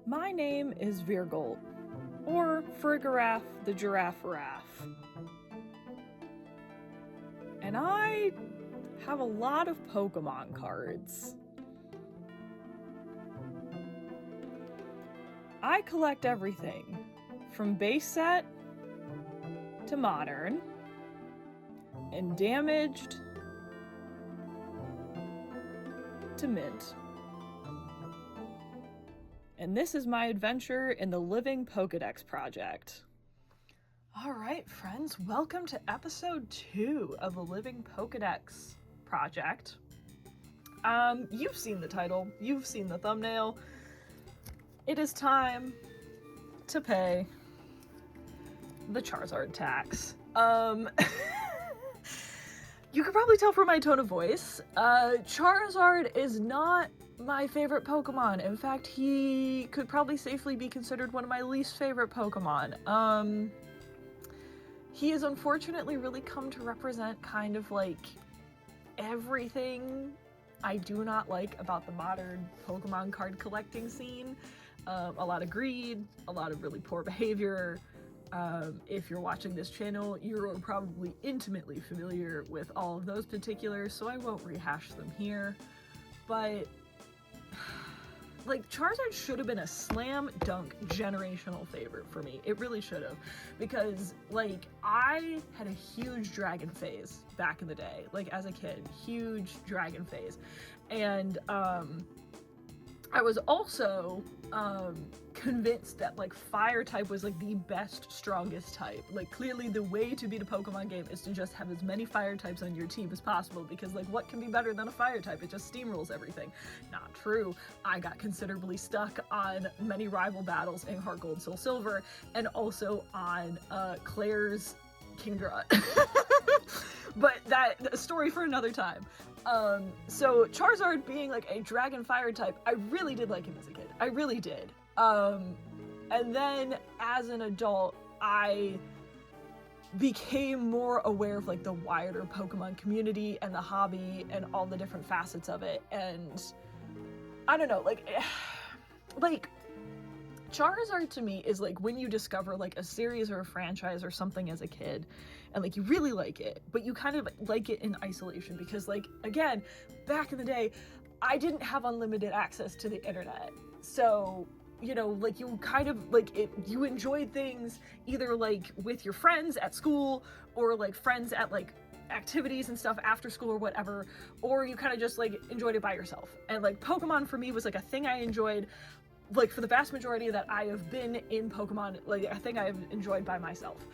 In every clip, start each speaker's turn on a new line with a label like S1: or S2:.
S1: My name is Virgolt, or Frigarath the Giraffe-Raff. And I have a lot of Pokemon cards. I collect everything from base set to modern and damaged to mint. And this is my adventure in the Living Pokedex Project. Alright friends, welcome to episode 2 of the Living Pokedex Project. You've seen the title, you've seen the thumbnail. It is time to pay the Charizard tax. You can probably tell from my tone of voice, Charizard is not my favorite Pokemon. In fact, he could probably safely be considered one of my least favorite Pokemon. He has unfortunately really come to represent kind of like everything I do not like about the modern Pokemon card collecting scene. A lot of greed, a lot of really poor behavior. If you're watching this channel, you're probably intimately familiar with all of those particulars, so I won't rehash them here. But like, Charizard should have been a slam dunk generational favorite for me. It really should have. Because, like, I had a huge dragon phase back in the day. Like, as a kid. Huge dragon phase. And, I was also, convinced that, like, fire type was, like, the best, strongest type. Like, clearly the way to beat a Pokemon game is to just have as many fire types on your team as possible, because, like, what can be better than a fire type? It just steamrolls everything. Not true. I got considerably stuck on many rival battles in Heart Gold, Soul Silver, and also on, Claire's Kingdra. But a story for another time. So Charizard being like a dragon fire type, I really did like him as a kid. I really did. And then as an adult, I became more aware of like the wider Pokemon community and the hobby and all the different facets of it. And I don't know, like Charizard to me is like when you discover like a series or a franchise or something as a kid and like you really like it, but you kind of like it in isolation because, like, again, back in the day, I didn't have unlimited access to the internet. So, you know, like, you kind of like you enjoyed things either like with your friends at school or like friends at like activities and stuff after school or whatever, or you kind of just like enjoyed it by yourself. And like Pokemon for me was like a thing I enjoyed. Like, for the vast majority that I have been in Pokemon, like, I think I have enjoyed by myself.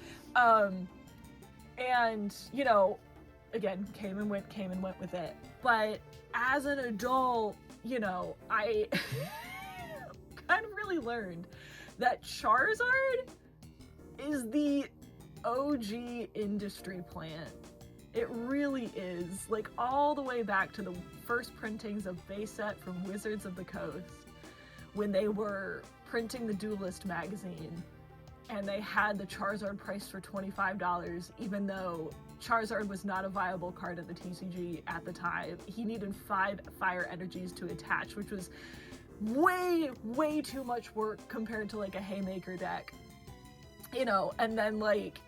S1: And, you know, again, came and went with it. But as an adult, you know, I kind of really learned that Charizard is the OG industry plant. It really is. Like, all the way back to the first printings of base set from Wizards of the Coast, when they were printing the Duelist magazine and they had the Charizard priced for $25, even though Charizard was not a viable card at the TCG at the time. He needed 5 fire energies to attach, which was way too much work compared to like a Haymaker deck, you know. And then like,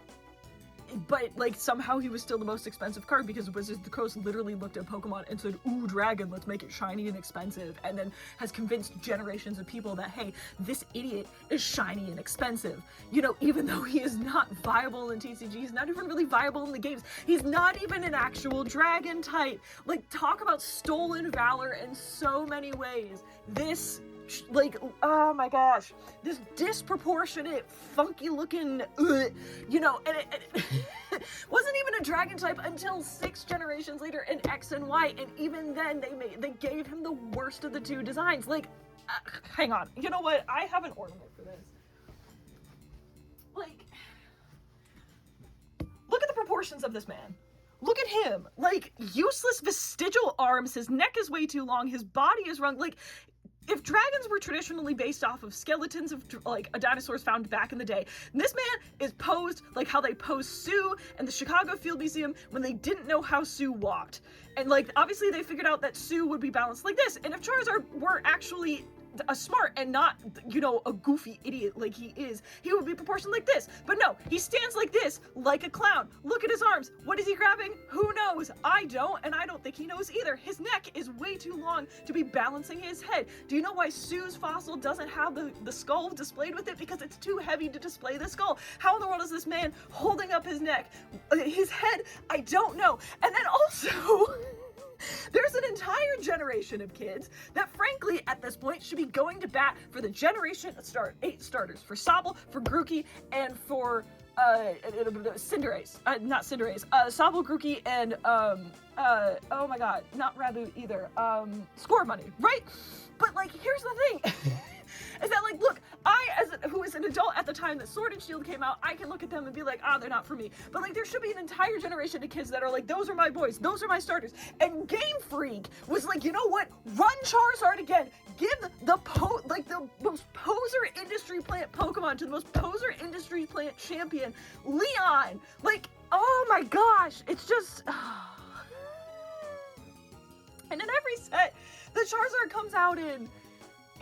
S1: but like somehow he was still the most expensive card because Wizards of the Coast literally looked at Pokemon and said, ooh, dragon, let's make it shiny and expensive, and then has convinced generations of people that, hey, this idiot is shiny and expensive, you know, even though he is not viable in TCG. He's not even really viable in the games. He's not even an actual dragon type. Like, talk about stolen valor in so many ways. This, like, oh my gosh, this disproportionate, funky looking, you know, and it wasn't even a dragon type until 6 generations later in X and Y, and even then they gave him the worst of the 2 designs. Like, hang on, you know what, I have an ornament for this. Like, look at the proportions of this man. Look at him, like, useless vestigial arms, his neck is way too long, his body is wrong, like, if dragons were traditionally based off of skeletons of, like, a dinosaurs found back in the day, this man is posed like how they posed Sue in the Chicago Field Museum when they didn't know how Sue walked. And, like, obviously they figured out that Sue would be balanced like this, and if Charizard were actually smart and not, you know, a goofy idiot like he is, he would be proportioned like this. But no, he stands like this, like a clown. Look at his arms. What is he grabbing? Who knows? I don't, and I don't think he knows either. His neck is way too long to be balancing his head. Do you know why Sue's fossil doesn't have the skull displayed with it? Because it's too heavy to display the skull. How in the world is this man holding up his neck? His head? I don't know. And then also... there's an entire generation of kids that frankly at this point should be going to bat for the generation 8 starters, for Sobble, for Grookey, and for Cinderace. Not Cinderace. Sobble, Grookey, and oh my god, not Raboot either. Score Money, right? But like, here's the thing. Is that like, look, who was an adult at the time that Sword and Shield came out, I can look at them and be like, they're not for me. But like, there should be an entire generation of kids that are like, those are my boys, those are my starters. And Game Freak was like, you know what? Run Charizard again. Give the most poser industry plant Pokemon to the most poser industry plant champion, Leon. Like, oh my gosh, it's just. And in every set, the Charizard comes out in.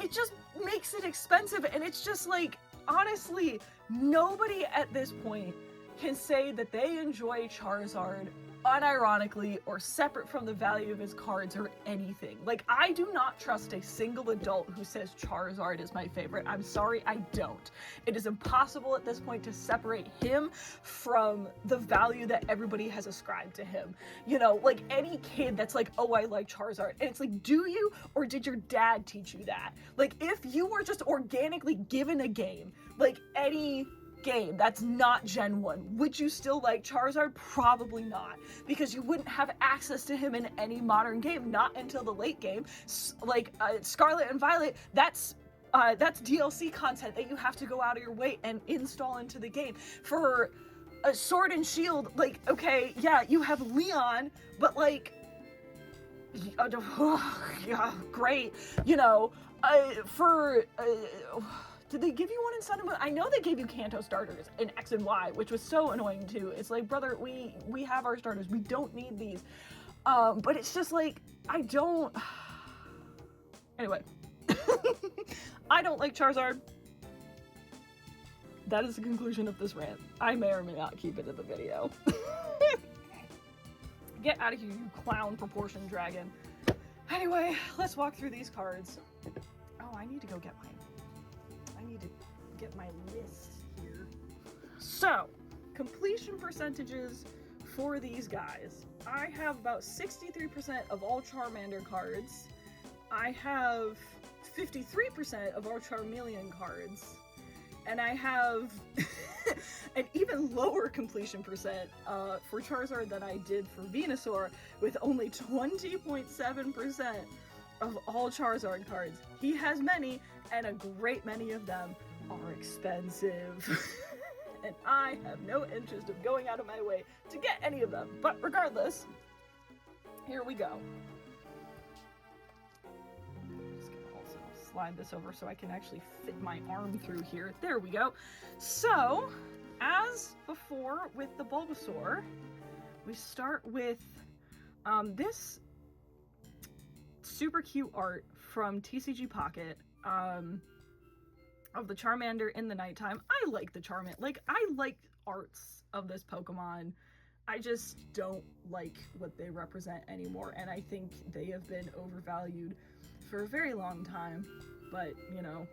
S1: It just makes it expensive, and it's just like, honestly, nobody at this point can say that they enjoy Charizard unironically or separate from the value of his cards or anything. Like, I do not trust a single adult who says Charizard is my favorite. I'm sorry, I don't. It is impossible at this point to separate him from the value that everybody has ascribed to him. You know, like any kid that's like, oh, I like Charizard. And it's like, do you, or did your dad teach you that? Like, if you were just organically given a game, like any game that's not Gen 1, would you still like Charizard? Probably not, because you wouldn't have access to him in any modern game, not until the late game. Like Scarlet and Violet, that's DLC content that you have to go out of your way and install into the game. For a Sword and Shield, like, okay, yeah, you have Leon, but like, yeah, great, you know, did they give you one in Sun and Moon? I know they gave you Kanto starters in X and Y, which was so annoying too. It's like, brother, we have our starters. We don't need these. But it's just like, I don't... Anyway. I don't like Charizard. That is the conclusion of this rant. I may or may not keep it in the video. Get out of here, you clown proportion dragon. Anyway, let's walk through these cards. Oh, I need to go get mine. I need to get my list here. So, completion percentages for these guys. I have about 63% of all Charmander cards. I have 53% of all Charmeleon cards. And I have an even lower completion percent for Charizard than I did for Venusaur, with only 20.7% of all Charizard cards. He has many, and a great many of them are expensive. And I have no interest of going out of my way to get any of them. But regardless, here we go. I'm just gonna also slide this over so I can actually fit my arm through here. There we go. So, as before with the Bulbasaur, we start with this super cute art from TCG Pocket of the Charmander in the nighttime. I like the Charmander. Like, I like arts of this Pokemon. I just don't like what they represent anymore, and I think they have been overvalued for a very long time. But, you know,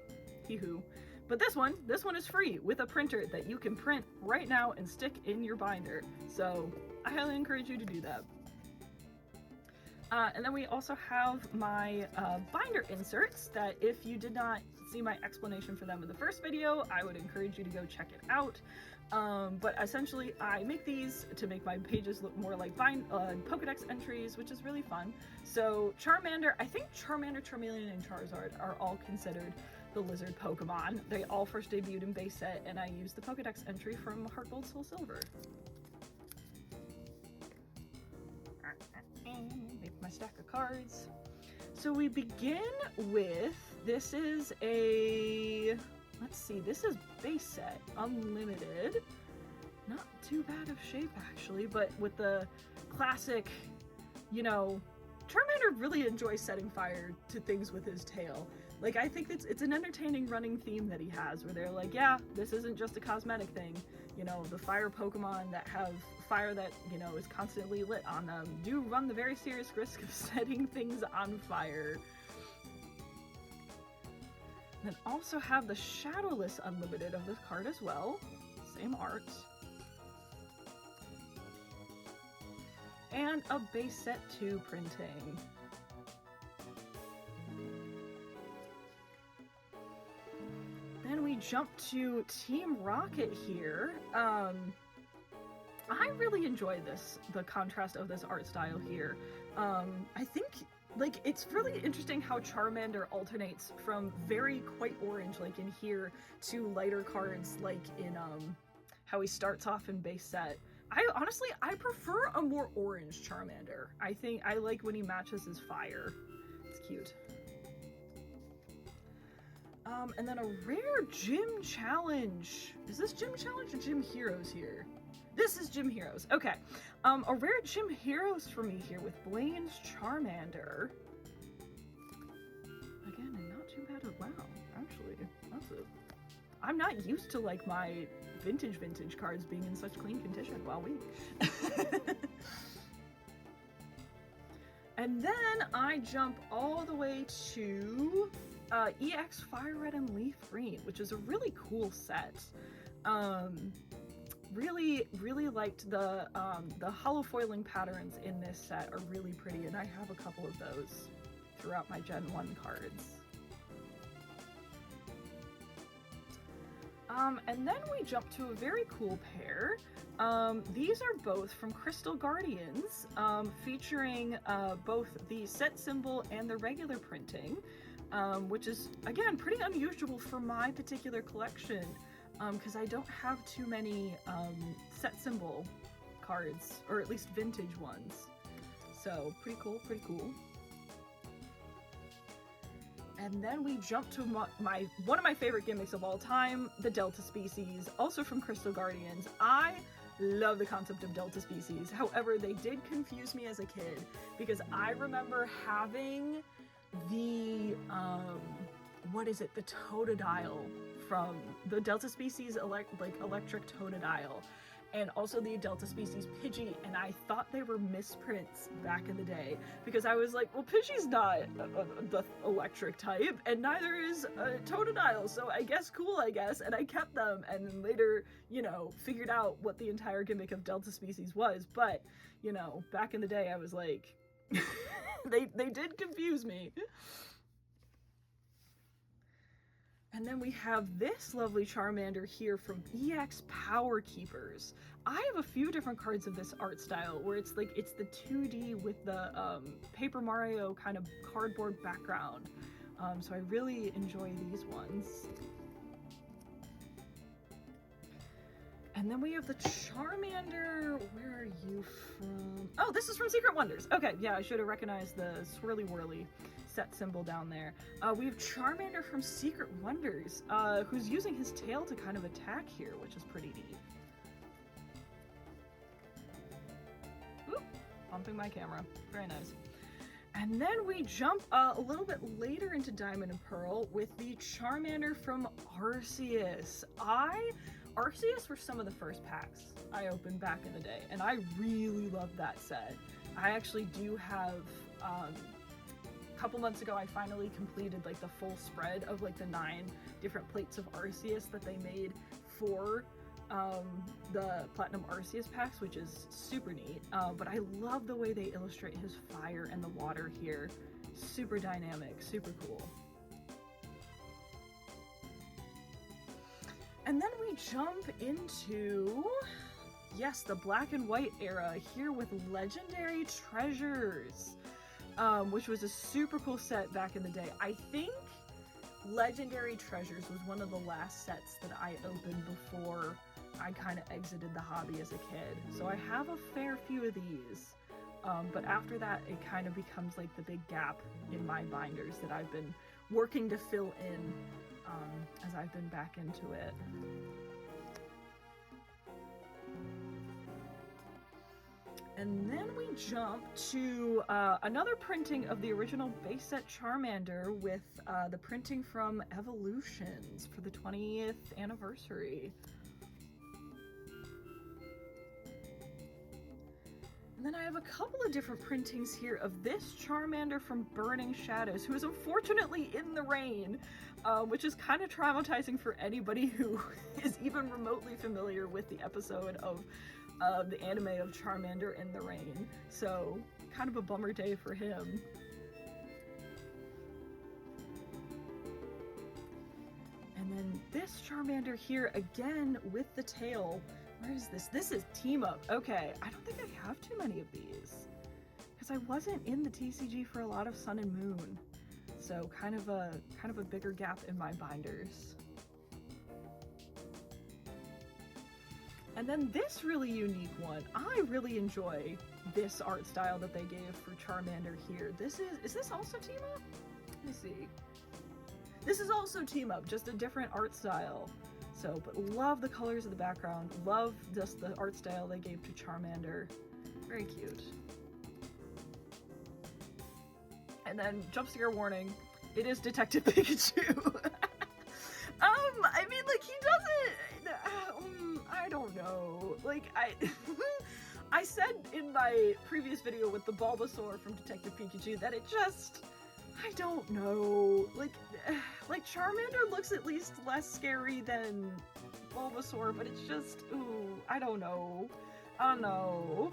S1: hee-hoo. But this one is free with a printer that you can print right now and stick in your binder. So I highly encourage you to do that. And then we also have my binder inserts that, if you did not see my explanation for them in the first video, I would encourage you to go check it out. But essentially, I make these to make my pages look more like Pokedex entries, which is really fun. So Charmander, I think Charmander, Charmeleon, and Charizard are all considered the lizard Pokemon. They all first debuted in base set, and I used the Pokedex entry from Heart Gold, Soul Silver. Make my stack of cards. So we begin with, this is a, let's see, this is base set, unlimited. Not too bad of shape actually, but with the classic, you know, Charmander really enjoys setting fire to things with his tail. Like, I think it's an entertaining running theme that he has, where they're like, yeah, this isn't just a cosmetic thing. You know, the fire Pokemon that have fire that, you know, is constantly lit on them do run the very serious risk of setting things on fire. And then also have the Shadowless Unlimited of this card as well. Same art. And a base set 2 printing. Then we jump to Team Rocket here. I really enjoy the contrast of this art style here. I think, like, it's really interesting how Charmander alternates from very quite orange, like in here, to lighter cards, like in how he starts off in base set. I prefer a more orange Charmander. I think I like when he matches his fire. It's cute. And then a rare Gym Challenge. Is this Gym Challenge or Gym Heroes here? This is Gym Heroes. Okay. A rare Gym Heroes for me here with Blaine's Charmander. Again, and not too bad. Wow, actually, that's it. I'm not used to, like, my vintage cards being in such clean condition. Wow, And then I jump all the way to EX Fire Red and Leaf Green, which is a really cool set. Really liked the hollow foiling patterns in this set are really pretty, and I have a couple of those throughout my Gen 1 cards. And then we jump to a very cool pair. These are both from Crystal Guardians, featuring both the set symbol and the regular printing, which is, again, pretty unusual for my particular collection, because I don't have too many set symbol cards, or at least vintage ones. So, pretty cool, pretty cool. And then we jump to one of my favorite gimmicks of all time, the Delta Species, also from Crystal Guardians. I love the concept of Delta Species. However, they did confuse me as a kid, because I remember having the, the Totodile from the Delta Species electric Totodile, and also the Delta Species Pidgey, and I thought they were misprints back in the day, because I was like, well, Pidgey's not the electric type, and neither is Totodile, so I guess and I kept them, and then later, you know, figured out what the entire gimmick of Delta Species was, but, you know, back in the day, I was like, they did confuse me. And then we have this lovely Charmander here from EX Power Keepers. I have a few different cards of this art style where it's like, it's the 2D with the Paper Mario kind of cardboard background. So I really enjoy these ones. And then we have the Charmander. Where are you from? Oh, this is from Secret Wonders. Okay, yeah, I should have recognized the swirly whirly set symbol down there. We have Charmander from Secret Wonders, who's using his tail to kind of attack here, which is pretty neat. Oop, bumping my camera. Very nice. And then we jump a little bit later into Diamond and Pearl with the Charmander from Arceus. Arceus were some of the first packs I opened back in the day, and I really loved that set. I actually do have, a couple months ago, I finally completed like the full spread of like the 9 different plates of Arceus that they made for the Platinum Arceus packs, which is super neat. But I love the way they illustrate his fire and the water here. Super dynamic, super cool. And then we jump into, yes, the black and white era here with Legendary Treasures, which was a super cool set back in the day. I think Legendary Treasures was one of the last sets that I opened before I kind of exited the hobby as a kid. So I have a fair few of these, but after that it kind of becomes like the big gap in my binders that I've been working to fill in as I've been back into it. And then we jump to another printing of the original base set Charmander with the printing from Evolutions for the 20th anniversary. And then I have a couple of different printings here of this Charmander from Burning Shadows, who is unfortunately in the rain, which is kind of traumatizing for anybody who is even remotely familiar with the episode of the anime of Charmander in the rain. So, kind of a bummer day for him. And then this Charmander here, again with the tail. Where is this? This is Team Up. Okay, I don't think I have too many of these, because I wasn't in the TCG for a lot of Sun and Moon. So kind of a bigger gap in my binders. And then this really unique one. I really enjoy this art style that they gave for Charmander here. Is this also Team Up? Let me see. This is also Team Up, just a different art style. So, but love the colors of the background, love just the art style they gave to Charmander. Very cute. And then, jump scare warning, it is Detective Pikachu. I mean, like, he doesn't, I don't know. Like, I said in my previous video with the Bulbasaur from Detective Pikachu that it just, I don't know. Like Charmander looks at least less scary than Bulbasaur, but it's just, ooh, I don't know. I don't know.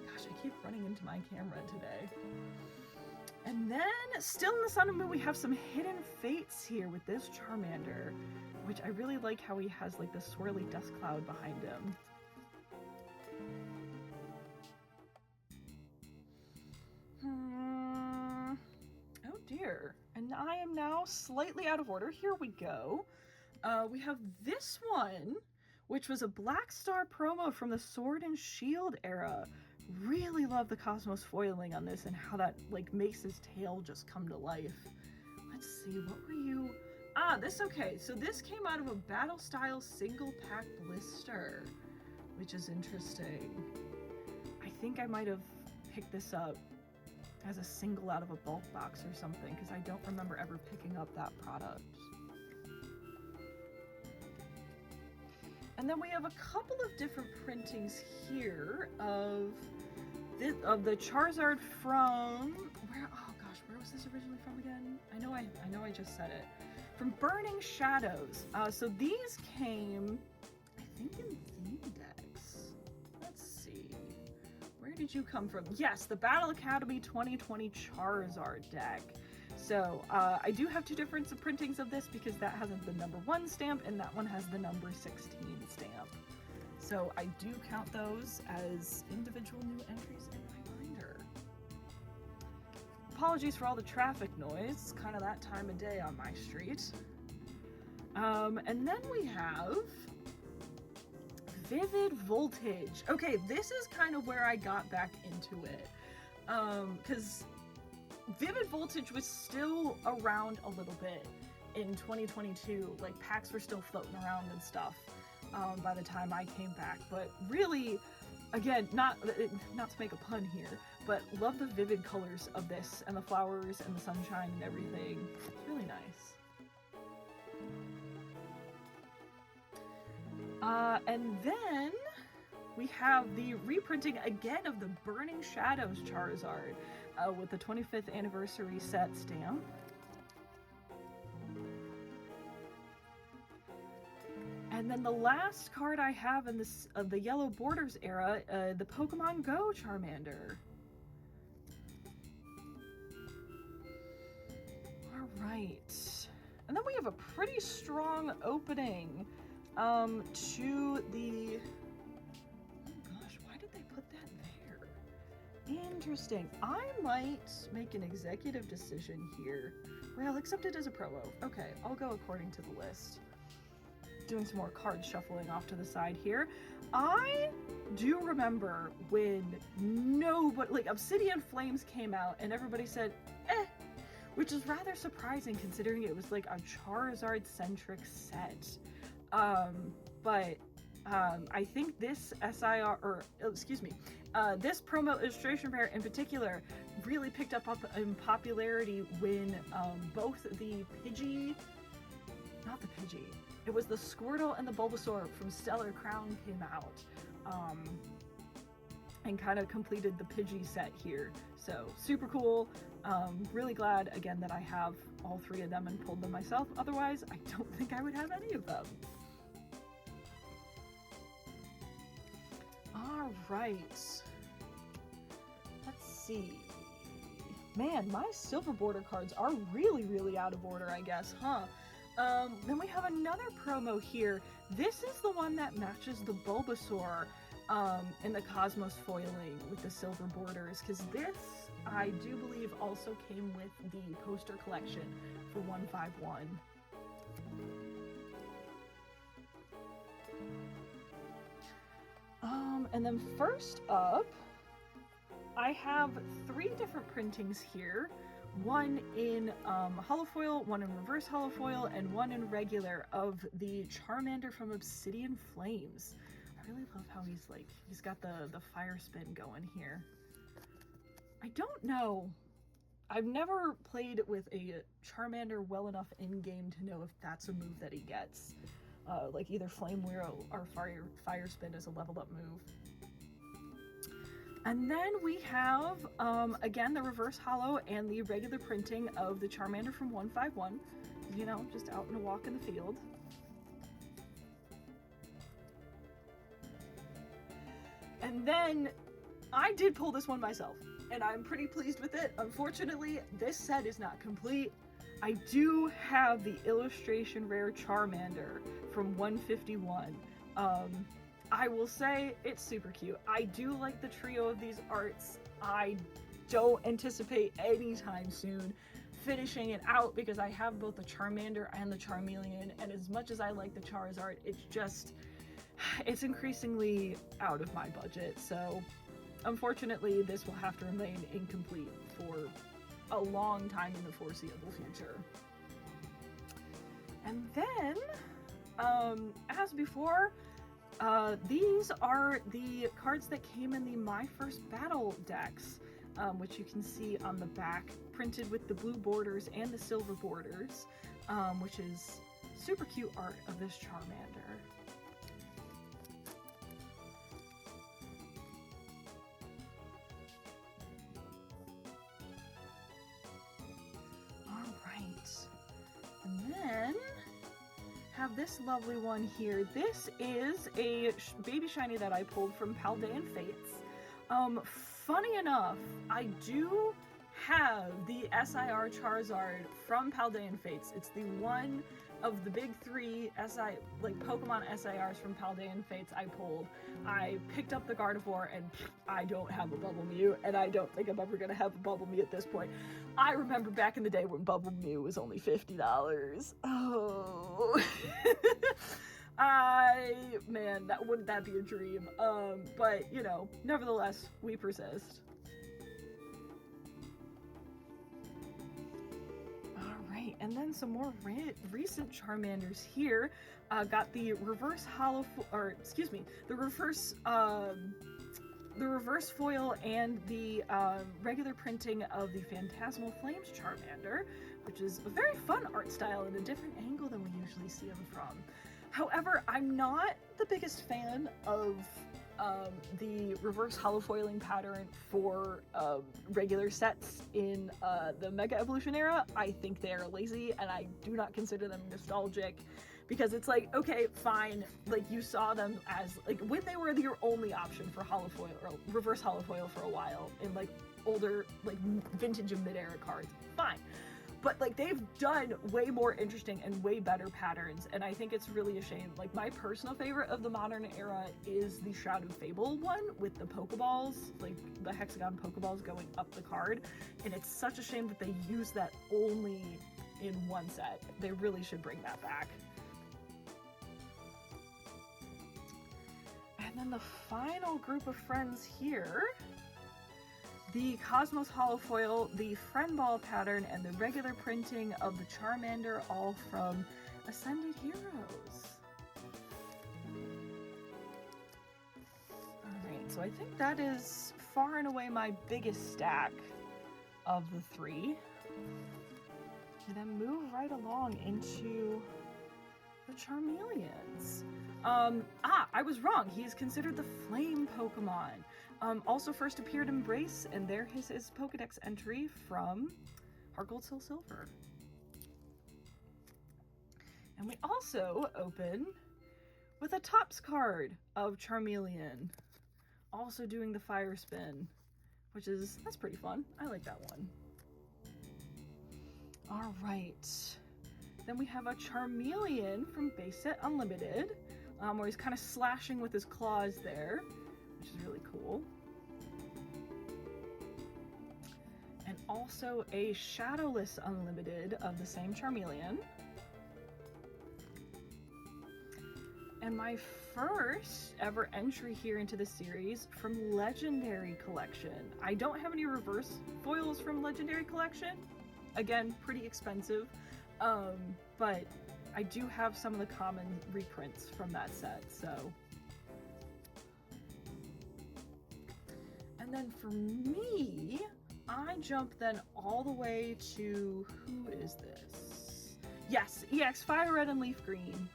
S1: Gosh, I keep running into my camera today. And then, still in the Sun and Moon, we have some hidden fates here with this Charmander, which I really like how he has like this swirly dust cloud behind him. Oh dear. And I am now slightly out of order. Here we go. We have this one, which was a Black Star promo from the Sword and Shield era. Really love the Cosmos foiling on this and how that like makes his tail just come to life. Let's see, what were you? Okay. So this came out of a battle style single pack blister, which is interesting. I think I might have picked this up as a single out of a bulk box or something, because I don't remember ever picking up that product. And then we have a couple of different printings here of the Charizard from where? Oh gosh, where was this originally from again? I know I just said it. From Burning Shadows. So these came, I think, in Living Dex. Let's see. Where did you come from? Yes, the Battle Academy 2020 Charizard deck. So I do have two different printings of this because that has the number 1 stamp and that one has the number 16 stamp. So I do count those as individual new entries in my binder. Apologies for all the traffic noise. It's kind of that time of day on my street. And then we have Vivid Voltage. Okay, this is kind of where I got back into it. Because Vivid Voltage was still around a little bit in 2022. Like, packs were still floating around and stuff by the time I came back. But really, again, not to make a pun here, but love the vivid colors of this and the flowers and the sunshine and everything. It's really nice. And then we have the reprinting again of the Burning Shadows Charizard with the 25th anniversary set stamp. And then the last card I have in this the Yellow Borders era, the Pokemon Go Charmander. All right. And then we have a pretty strong opening to the... Oh gosh, why did they put that there? Interesting. I might make an executive decision here. Well, accept it as a promo. Okay, I'll go according to the list. Doing some more card shuffling off to the side here. I do remember when nobody, like, Obsidian Flames came out and everybody said, eh, which is rather surprising considering it was like a Charizard-centric set. But I think this this promo illustration rare in particular really picked up in popularity when both the it was the Squirtle and the Bulbasaur from Stellar Crown came out, and kind of completed the Pidgey set here. So super cool. Really glad again that I have all three of them and pulled them myself. Otherwise, I don't think I would have any of them. All right. Let's see. Man, my silver border cards are really out of order, I guess, huh? Then we have another promo here. This is the one that matches the Bulbasaur in the Cosmos foiling with the silver borders, because this, I do believe, also came with the poster collection for 151. And then first up, I have three different printings here. One in holofoil, one in reverse holofoil, and one in regular of the Charmander from Obsidian Flames. I really love how he's got the fire spin going here. I don't know. I've never played with a Charmander well enough in-game to know if that's a move that he gets. Like either Flame Wheel or Fire Spin as a leveled up move. And then we have, again, the reverse holo and the regular printing of the Charmander from 151. You know, just out in a walk in the field. And then I did pull this one myself, and I'm pretty pleased with it. Unfortunately, this set is not complete. I do have the illustration rare Charmander from 151. I will say it's super cute. I do like the trio of these arts. I don't anticipate anytime soon finishing it out because I have both the Charmander and the Charmeleon, and as much as I like the Charizard, it's increasingly out of my budget. So unfortunately, this will have to remain incomplete for a long time in the foreseeable future. And then, as before, these are the cards that came in the My First Battle decks, which you can see on the back, printed with the blue borders and the silver borders, which is super cute art of this Charmander. All right, and then have this lovely one here. This is a baby shiny that I pulled from Paldean Fates. Funny enough, I do have the SIR Charizard from Paldean Fates. It's the one of the big three Pokemon SIRs from Paldean Fates I pulled. I picked up the Gardevoir, and I don't have a Bubble Mew, and I don't think I'm ever gonna have a Bubble Mew at this point. I remember back in the day when Bubble Mew was only $50. Oh. Man, wouldn't that be a dream? But, you know, nevertheless, we persist. Alright, and then some more recent Charmanders here. Got the reverse the reverse foil and the regular printing of the Phantasmal Flames Charmander, which is a very fun art style and a different angle than we usually see them from. However, I'm not the biggest fan of the reverse holofoiling pattern for regular sets in the Mega Evolution era. I think they are lazy, and I do not consider them nostalgic, because it's like, okay, fine, like you saw them as like when they were your only option for holofoil or reverse holofoil for a while in like older like vintage and mid-era cards, fine. But like they've done way more interesting and way better patterns, and I think it's really a shame. Like my personal favorite of the modern era is the Shrouded Fable one with the Pokeballs, like the hexagon Pokeballs going up the card, and it's such a shame that they use that only in one set. They really should bring that back. And then the final group of friends here, the Cosmos Holofoil, the Friend Ball pattern, and the regular printing of the Charmander, all from Ascended Heroes. So I think that is far and away my biggest stack of the three. We then move right along into the Charmeleons. I was wrong. He is considered the Flame Pokemon. Also first appeared in Embrace, and there is his Pokedex entry from Heart Gold, Soul Silver. And we also open with a Topps card of Charmeleon, also doing the Fire Spin, that's pretty fun. I like that one. All right. Then we have a Charmeleon from Base Set Unlimited, where he's kind of slashing with his claws there, which is really cool. And also a Shadowless Unlimited of the same Charmeleon. And my first ever entry here into the series from Legendary Collection. I don't have any reverse foils from Legendary Collection. Again, pretty expensive. But I do have some of the common reprints from that set, so. And then for me, I jump then all the way to, who is this? Yes, EX Fire Red and Leaf Green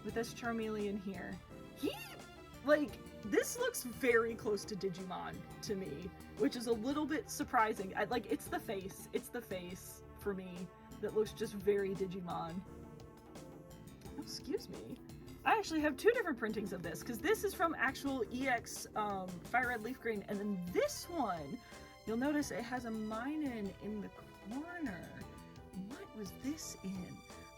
S1: with this Charmeleon here. This looks very close to Digimon to me, which is a little bit surprising. It's the face for me that looks just very Digimon. Oh, excuse me. I actually have two different printings of this, because this is from actual EX Fire Red Leaf Green, and then this one, you'll notice it has a Minun in the corner. What was this in?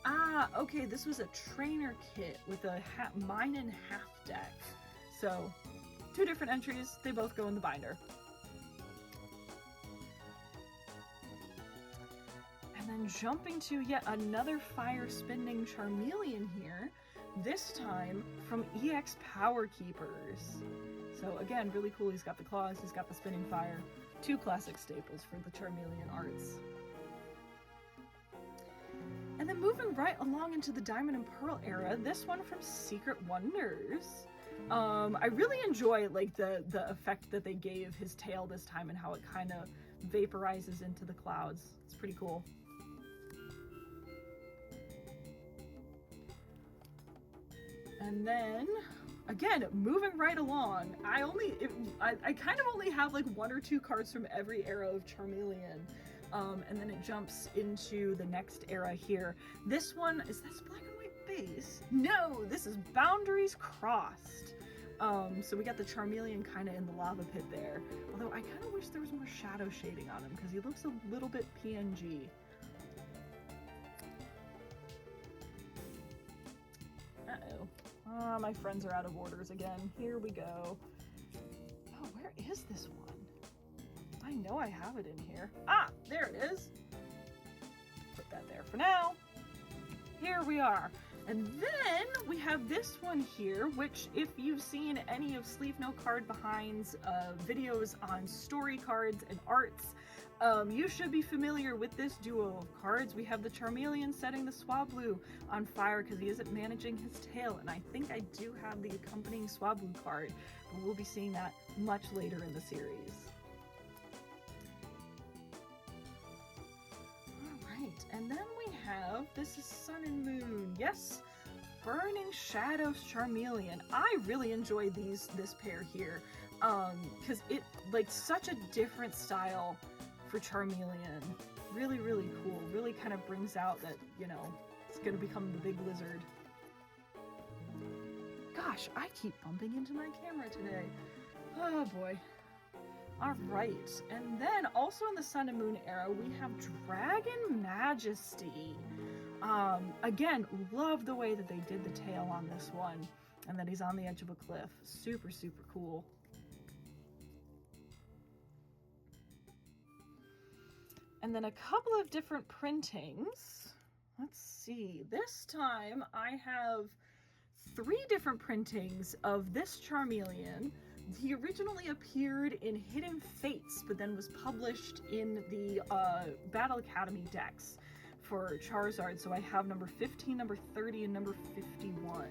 S1: Ah, okay, this was a trainer kit with a Minun half deck. So, two different entries, they both go in the binder. And then jumping to yet another fire spinning Charmeleon here, this time from EX Power Keepers. So again, really cool. He's got the claws, he's got the spinning fire. Two classic staples for the Charmeleon arts. And then moving right along into the Diamond and Pearl era, this one from Secret Wonders. I really enjoy the effect that they gave his tail this time and how it kind of vaporizes into the clouds. It's pretty cool. And then, again, moving right along, I kind of only have like one or two cards from every era of Charmeleon. And then it jumps into the next era here. This one, is this black and white base? No, this is Boundaries Crossed. So we got the Charmeleon kind of in the lava pit there. Although I kind of wish there was more shadow shading on him because he looks a little bit PNG. Uh-oh. Ah, my friends are out of orders again. Here we go. Oh, where is this one? I know I have it in here. Ah, there it is. Put that there for now. Here we are. And then we have this one here, which if you've seen any of Sleeve No Card Behind's videos on story cards and arts, you should be familiar with this duo of cards. We have the Charmeleon setting the Swablu on fire because he isn't managing his tail, and I think I do have the accompanying Swablu card, but we'll be seeing that much later in the series. Alright, and then we have, this is Sun and Moon, yes, Burning Shadows Charmeleon. I really enjoy this pair here, because it, such a different style for Charmeleon. Really, really cool. Really kind of brings out that, it's gonna become the big lizard. Gosh, I keep bumping into my camera today. Oh boy. Alright, and then also in the Sun and Moon era, we have Dragon Majesty. Again, love the way that they did the tail on this one, and that he's on the edge of a cliff. Super, super cool. And then a couple of different printings. Let's see, this time I have 3 different printings of this Charmeleon. He originally appeared in Hidden Fates, but then was published in the Battle Academy decks for Charizard. So I have number 15, number 30, and number 51.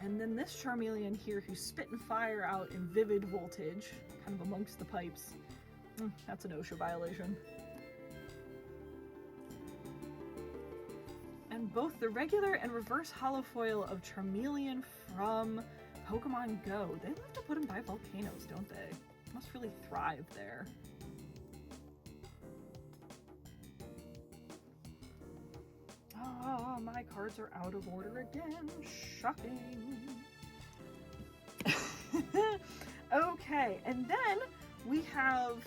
S1: And then this Charmeleon here who's spitting fire out in vivid voltage, kind of amongst the pipes. That's an OSHA violation. And both the regular and reverse holofoil of Charmeleon from Pokemon Go. They love to put them by volcanoes, don't they? Must really thrive there. Oh, my cards are out of order again. Shocking. Okay, and then we have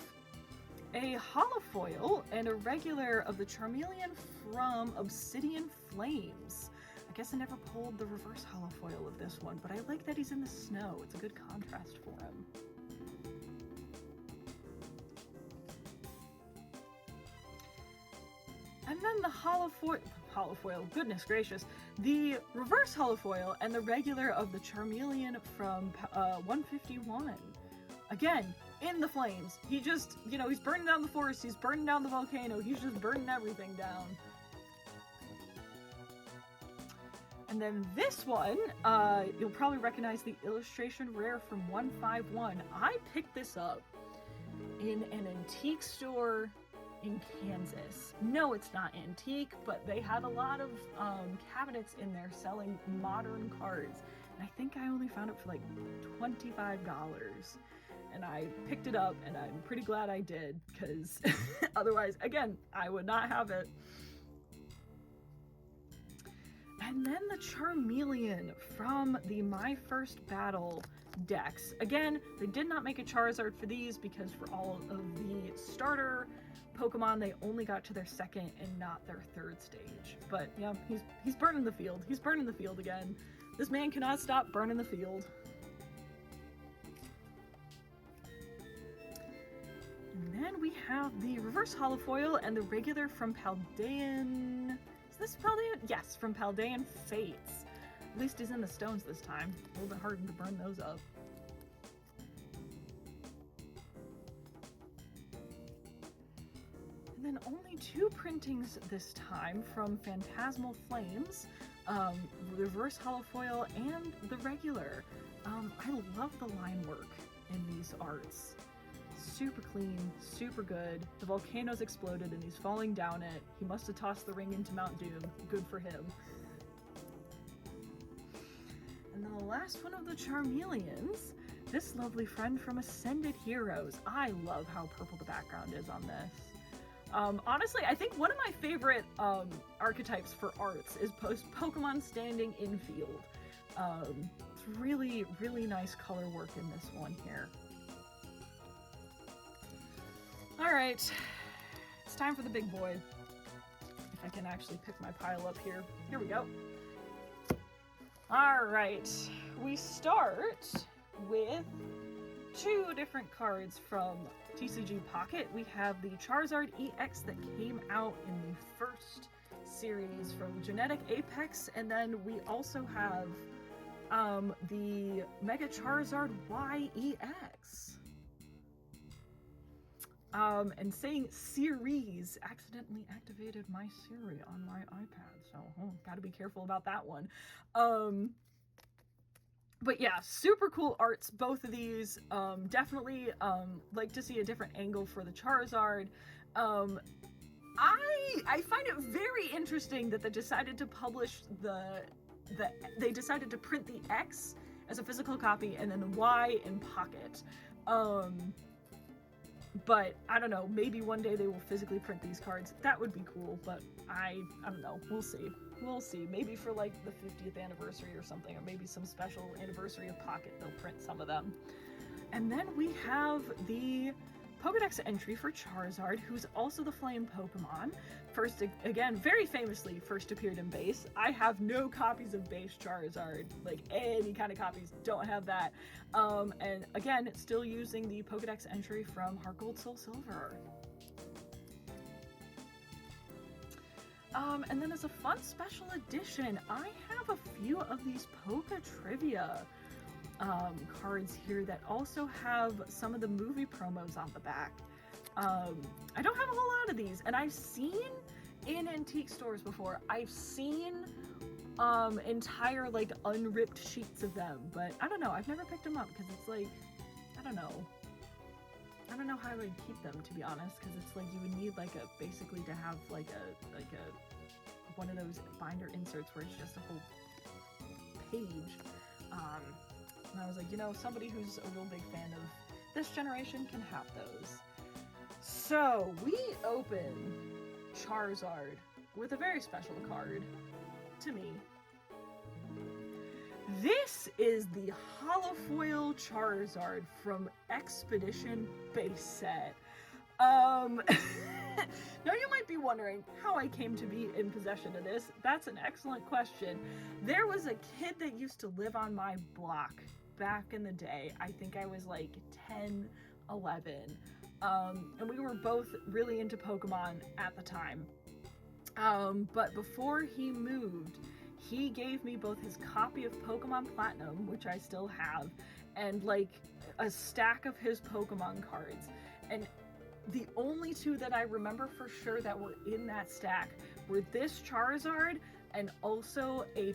S1: a holofoil and a regular of the Charmeleon from Obsidian Flames. I guess I never pulled the reverse holofoil of this one, but I like that he's in the snow. It's a good contrast for him. And then the holofoil, goodness gracious, the reverse holofoil and the regular of the Charmeleon from 151. Again, in the flames. He just, you know, he's burning down the forest, he's burning down the volcano, he's just burning everything down. And then this one, you'll probably recognize the illustration rare from 151. I picked this up in an antique store in Kansas. No, it's not antique, but they had a lot of cabinets in there selling modern cards. And I think I only found it for like $25. And I picked it up, and I'm pretty glad I did, because otherwise, again, I would not have it. And then the Charmeleon from the My First Battle decks. Again, they did not make a Charizard for these because for all of the starter Pokemon, they only got to their second and not their third stage. But yeah, he's burning the field. He's burning the field again. This man cannot stop burning the field. And then we have the reverse holofoil and the regular from Paldean. Is this Paldean? Yes, from Paldean Fates. At least he's in the stones this time. A little bit harder to burn those up. And then only 2 printings this time from Phantasmal Flames, reverse holofoil and the regular. I love the line work in these arts. Super clean, super good. The volcano's exploded and he's falling down it. He must have tossed the ring into Mount Doom. Good for him. And then the last one of the Charmeleons, this lovely friend from Ascended Heroes. I love how purple the background is on this. Honestly, I think one of my favorite archetypes for arts is Pokemon standing in field. It's really, really nice color work in this one here. Alright, it's time for the big boy. If I can actually pick my pile up here. Here we go. Alright, we start with 2 different cards from TCG Pocket. We have the Charizard EX that came out in the first series from Genetic Apex, and then we also have the Mega Charizard YEX. And saying series accidentally activated my Siri on my iPad, so gotta be careful about that one. But yeah, super cool arts, both of these. Definitely like to see a different angle for the Charizard. I find it very interesting that they decided to publish they decided to print the X as a physical copy and then the Y in Pocket. But I don't know, maybe one day they will physically print these cards. That would be cool, but I don't know. We'll see. We'll see. Maybe for like the 50th anniversary or something, or maybe some special anniversary of Pocket, they'll print some of them. And then we have the Pokedex entry for Charizard, who's also the Flame Pokemon. First, again, very famously, first appeared in base. I have no copies of base Charizard, like any kind of copies, don't have that. And again, it's still using the Pokedex entry from Heart Gold, Soul Silver. And then as a fun special edition, I have a few of these Poke Trivia cards here that also have some of the movie promos on the back. I don't have a whole lot of these, and I've seen in antique stores before, I've seen entire like unripped sheets of them, but I don't know, I've never picked them up because it's like, I don't know how I would keep them, to be honest, because it's like you would need like basically to have like a one of those binder inserts where it's just a whole page. And I was like, somebody who's a real big fan of this generation can have those. So we open Charizard with a very special card to me. This is the Holofoil Charizard from Expedition Base Set. Now you might be wondering how I came to be in possession of this. That's an excellent question. There was a kid that used to live on my block back in the day. I think I was like 10, 11. And we were both really into Pokemon at the time. But before he moved, he gave me both his copy of Pokemon Platinum, which I still have, and like a stack of his Pokemon cards. And the only two that I remember for sure that were in that stack were this Charizard and also a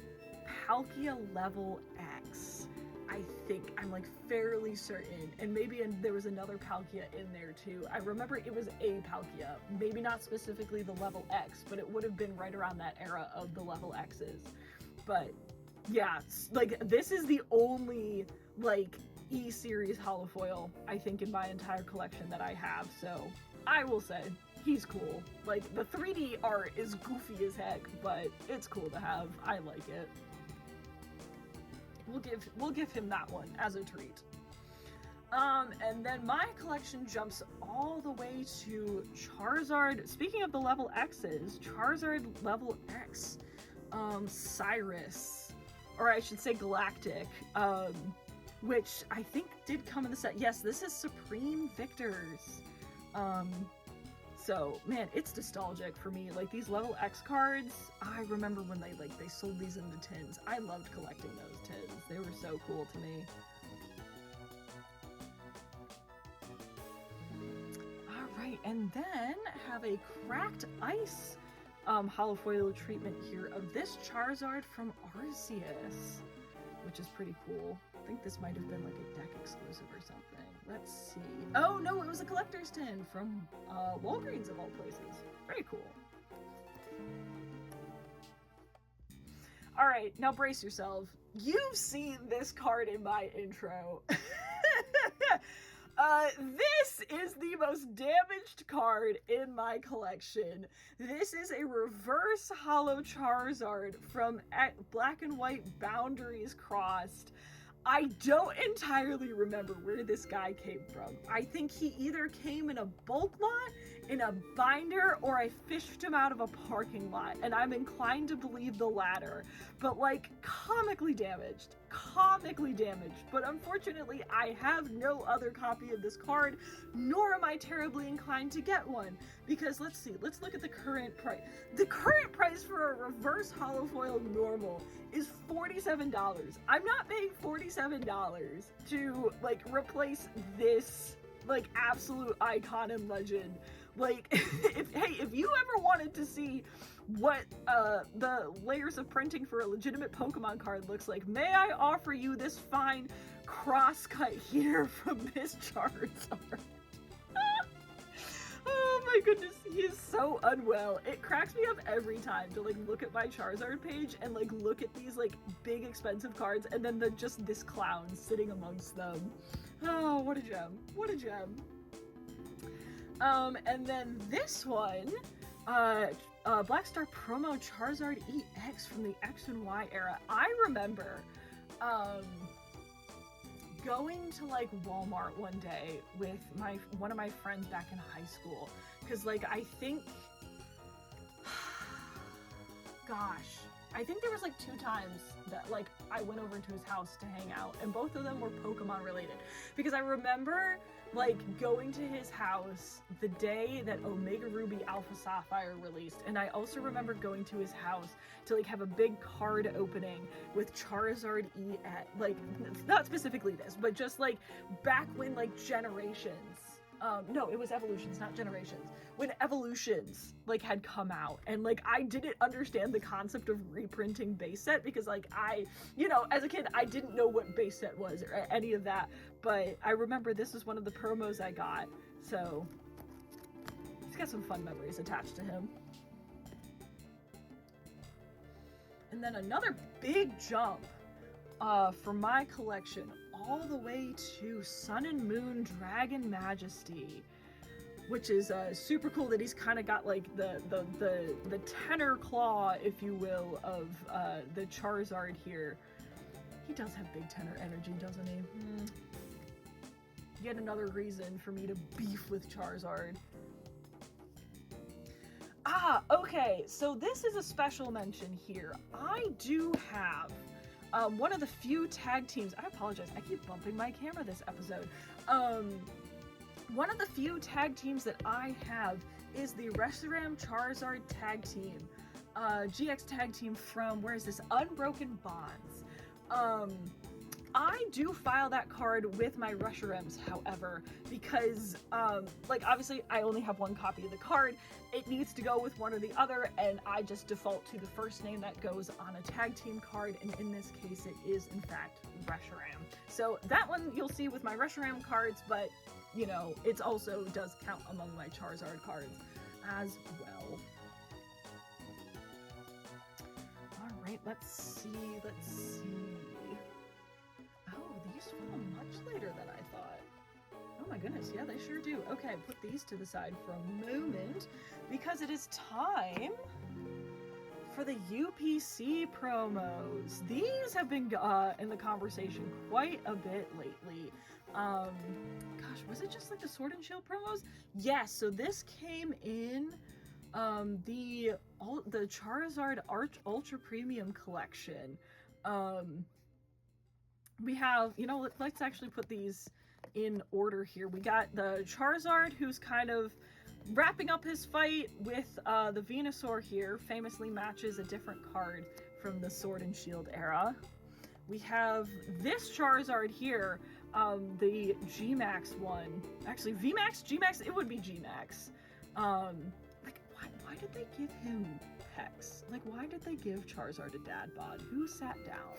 S1: Palkia level X. I think, I'm like fairly certain, and maybe there was another Palkia in there too. I remember it was a Palkia, maybe not specifically the level X, but it would have been right around that era of the level X's. But yeah, like this is the only like E-series holofoil I think in my entire collection that I have, so I will say he's cool. Like the 3D art is goofy as heck, but it's cool to have. I like it. We'll give him that one as a treat. And then my collection jumps all the way to Charizard. Speaking of the level X's, Charizard level X, Cyrus, or I should say Galactic, which I think did come in the set. Yes, this is Supreme Victors. So man, it's nostalgic for me. Like these level X cards, I remember when they sold these in the tins. I loved collecting those tins. They were so cool to me. All right, and then have a cracked ice holofoil treatment here of this Charizard from Arceus, which is pretty cool. I think this might have been like a deck exclusive or something. Let's see. Oh no, it was a collector's tin from Walgreens of all places. Very cool. All right, now brace yourself. You've seen this card in my intro. This is the most damaged card in my collection. This is a reverse holo Charizard from Black and White Boundaries Crossed. I don't entirely remember where this guy came from. I think he either came in a bulk lot, in a binder, or I fished him out of a parking lot, and I'm inclined to believe the latter. But like, comically damaged, but unfortunately I have no other copy of this card, nor am I terribly inclined to get one, because let's see, let's look at the current price. The current price for a reverse holofoil normal is $47. I'm not paying $47 to like replace this like absolute icon and legend. Like, if you ever wanted to see what the layers of printing for a legitimate Pokemon card looks like, may I offer you this fine cross-cut here from this Charizard. Oh my goodness, he is so unwell. It cracks me up every time to like look at my Charizard page and like look at these like big expensive cards and then just this clown sitting amongst them. Oh, what a gem. What a gem. And then this one, Black Star Promo Charizard EX from the X and Y era. I remember, going to like Walmart one day with one of my friends back in high school, because like I think there was like 2 times that like I went over to his house to hang out, and both of them were Pokemon related, because I remember like going to his house the day that Omega Ruby Alpha Sapphire released, and I also remember going to his house to like have a big card opening with Charizard EX, like not specifically this, but just like back when like Generations No, it was Evolutions, not Generations. When Evolutions, like, had come out, and, like, I didn't understand the concept of reprinting base set, because, like, you know, as a kid, I didn't know what base set was, or any of that, but I remember this was one of the promos I got, so he's got some fun memories attached to him. And then another big jump for my collection, all the way to Sun and Moon Dragon Majesty, which is super cool that he's kind of got like the tenor claw, if you will, of the Charizard here. He does have big tenor energy, doesn't he? Yet another reason for me to beef with Charizard. Okay, so this is a special mention here. I do have one of the few tag teams. I apologize, I keep bumping my camera this episode. One of the few tag teams that I have is the Reshiram Charizard tag team, GX tag team from, where is this, Unbroken Bonds. I do file that card with my Reshirams, however, because, like, obviously I only have one copy of the card. It needs to go with one or the other, and I just default to the first name that goes on a tag team card, and in this case it is, in fact, Reshiram. So that one you'll see with my Reshiram cards, but, you know, it also does count among my Charizard cards as well. Alright, let's see. These fall much later than I thought. Oh my goodness, yeah, they sure do. Okay, put these to the side for a moment, because it is time for the UPC promos. These have been in the conversation quite a bit lately. Gosh, was it just like the Sword and Shield promos? Yes, so this came in the Charizard Ultra Premium collection. We have, you know, let's actually put these in order here. We got the Charizard, who's kind of wrapping up his fight with the Venusaur here, famously matches a different card from the Sword and Shield era. We have this Charizard here, the G-Max one. Actually, VMAX? G-Max? It would be G-Max. Like, why did they give him Hex? Like, why did they give Charizard a dad bod? Who sat down?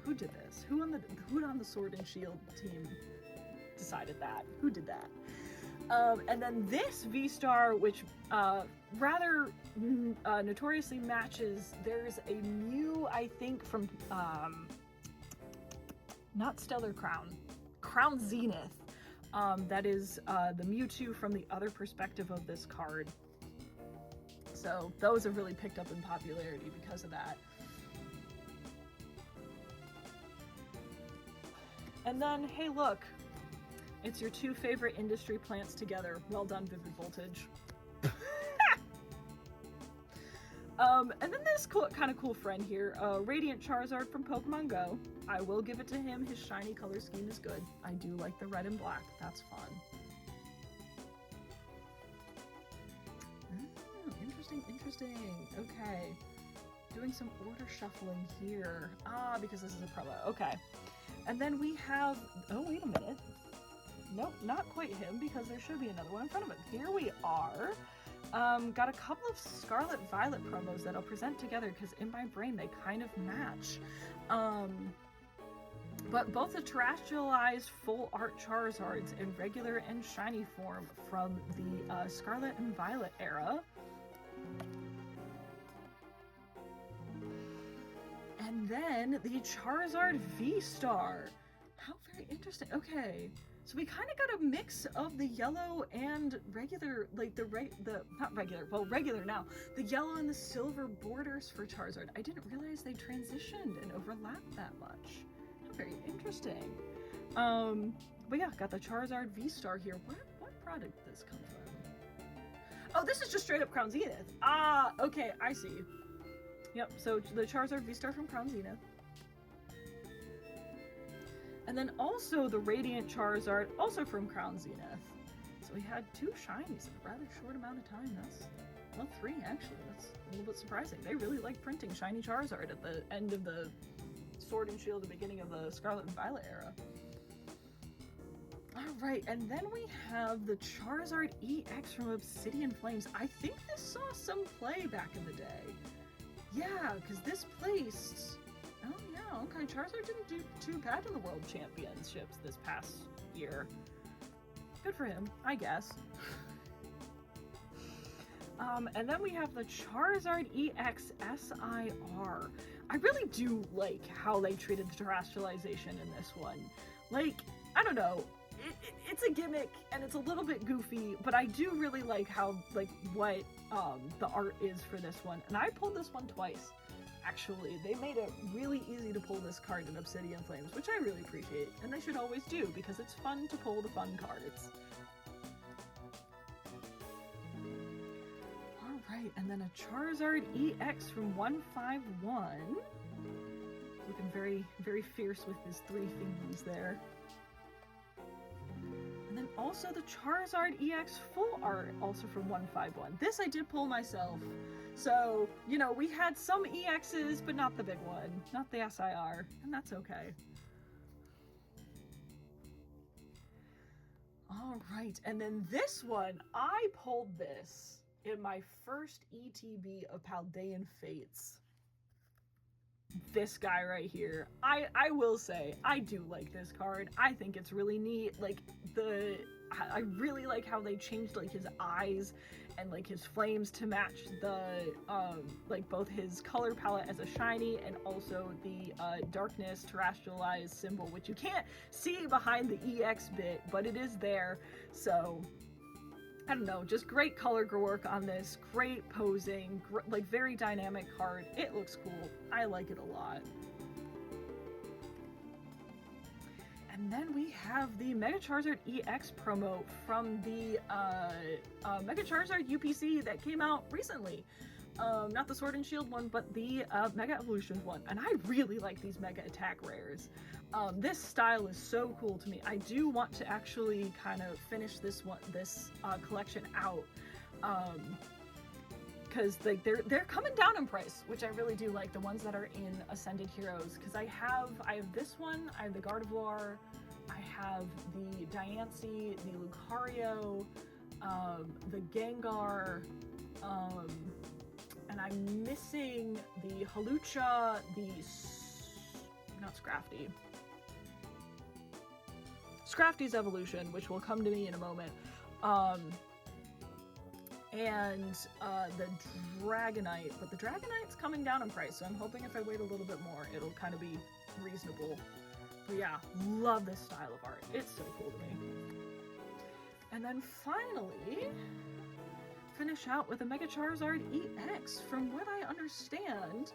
S1: Who did this? Who on the Sword and Shield team decided that? Who did that? And then this V-Star, which rather notoriously matches, there's a Mew, I think, from, not Stellar Crown, Crown Zenith. That is the Mewtwo from the other perspective of this card. So those have really picked up in popularity because of that. And then, hey look, it's your two favorite industry plants together. Well done, Vivid Voltage. And then this kind of cool friend here, Radiant Charizard from Pokemon Go. I will give it to him, his shiny color scheme is good. I do like the red and black, that's fun. Interesting. Okay. Doing some order shuffling here. Because this is a promo. Okay. And then we have, oh, wait a minute. Nope, not quite him, because there should be another one in front of him. Here we are. Got a couple of Scarlet Violet promos that I'll present together, because in my brain they kind of match. But both the terrestrialized full art Charizards in regular and shiny form from the Scarlet and Violet era. And then the Charizard V-Star. How very interesting. Okay, so we kind of got a mix of the yellow and regular, like not regular, well, regular now. The yellow and the silver borders for Charizard. I didn't realize they transitioned and overlapped that much. How very interesting. But yeah, got the Charizard V-Star here. What product did this come from? Oh, this is just straight up Crown Zenith. Okay, I see. Yep, so the Charizard V-Star from Crown Zenith. And then also the Radiant Charizard, also from Crown Zenith. So we had two shinies in a rather short amount of time. Well, three actually. That's a little bit surprising. They really like printing shiny Charizard at the end of the Sword and Shield, the beginning of the Scarlet and Violet era. Alright, and then we have the Charizard EX from Obsidian Flames. I think this saw some play back in the day. Yeah, because this placed... Oh yeah, okay, Charizard didn't do too bad in the World Championships this past year. Good for him, I guess. And then we have the Charizard EX SIR. I really do like how they treated the terrestrialization in this one. Like, I don't know, it's a gimmick and it's a little bit goofy, but I do really like how, like, what the art is for this one. And I pulled this one twice, actually. They made it really easy to pull this card in Obsidian Flames, which I really appreciate, and they should always do, because it's fun to pull the fun cards. Alright, and then a Charizard EX from 151. Looking very, very fierce with his 3 thingies there. And then also the Charizard EX full art, also from 151. This I did pull myself. So, you know, we had some EXs, but not the big one. Not the SIR, and that's okay. Alright, and then this one, I pulled this in my first ETB of Paldean Fates. This guy right here. I will say, I do like this card. I think it's really neat. Like, I really like how they changed, like, his eyes and, like, his flames to match the, like, both his color palette as a shiny and also the, darkness terrestrialized symbol, which you can't see behind the EX bit, but it is there. So, I don't know, just great color work on this, great posing, like, very dynamic card. It looks cool. I like it a lot. And then we have the Mega Charizard EX promo from the Mega Charizard UPC that came out recently. Not the Sword and Shield one, but the Mega Evolution one. And I really like these Mega Attack rares. This style is so cool to me. I do want to actually kind of finish this collection out. Because like they're coming down in price, which I really do like, the ones that are in Ascended Heroes. Because I have this one, I have the Gardevoir, I have the Diancie, the Lucario, the Gengar, and I'm missing the Hawlucha, not Scrafty. Scrafty's evolution, which will come to me in a moment. And the Dragonite, but the Dragonite's coming down in price, so I'm hoping if I wait a little bit more, it'll kind of be reasonable. But yeah, love this style of art. It's so cool to me. And then finally, finish out with a Mega Charizard EX. From what I understand,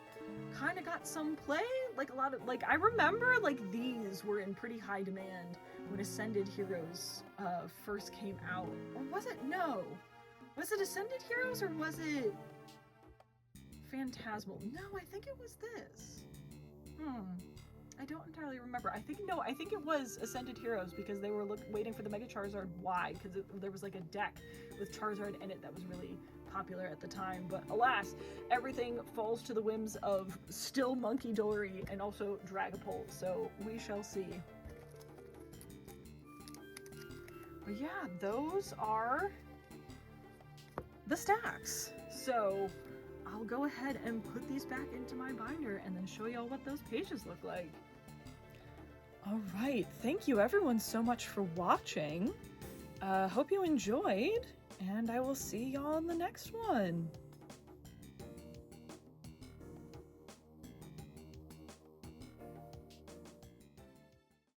S1: kind of got some play. Like, a lot of, like, I remember, like, these were in pretty high demand when Ascended Heroes first came out. Or was it? No. Was it Ascended Heroes or was it Phantasmal? No, I think it was this. I don't entirely remember. I think it was Ascended Heroes, because they were waiting for the Mega Charizard Y, because there was like a deck with Charizard in it that was really popular at the time. But alas, everything falls to the whims of still Monkey Dory and also Dragapult, so we shall see. But yeah, those are the stacks. So I'll go ahead and put these back into my binder and then show y'all what those pages look like. All right, thank you everyone so much for watching. Hope you enjoyed, and I will see y'all in the next one.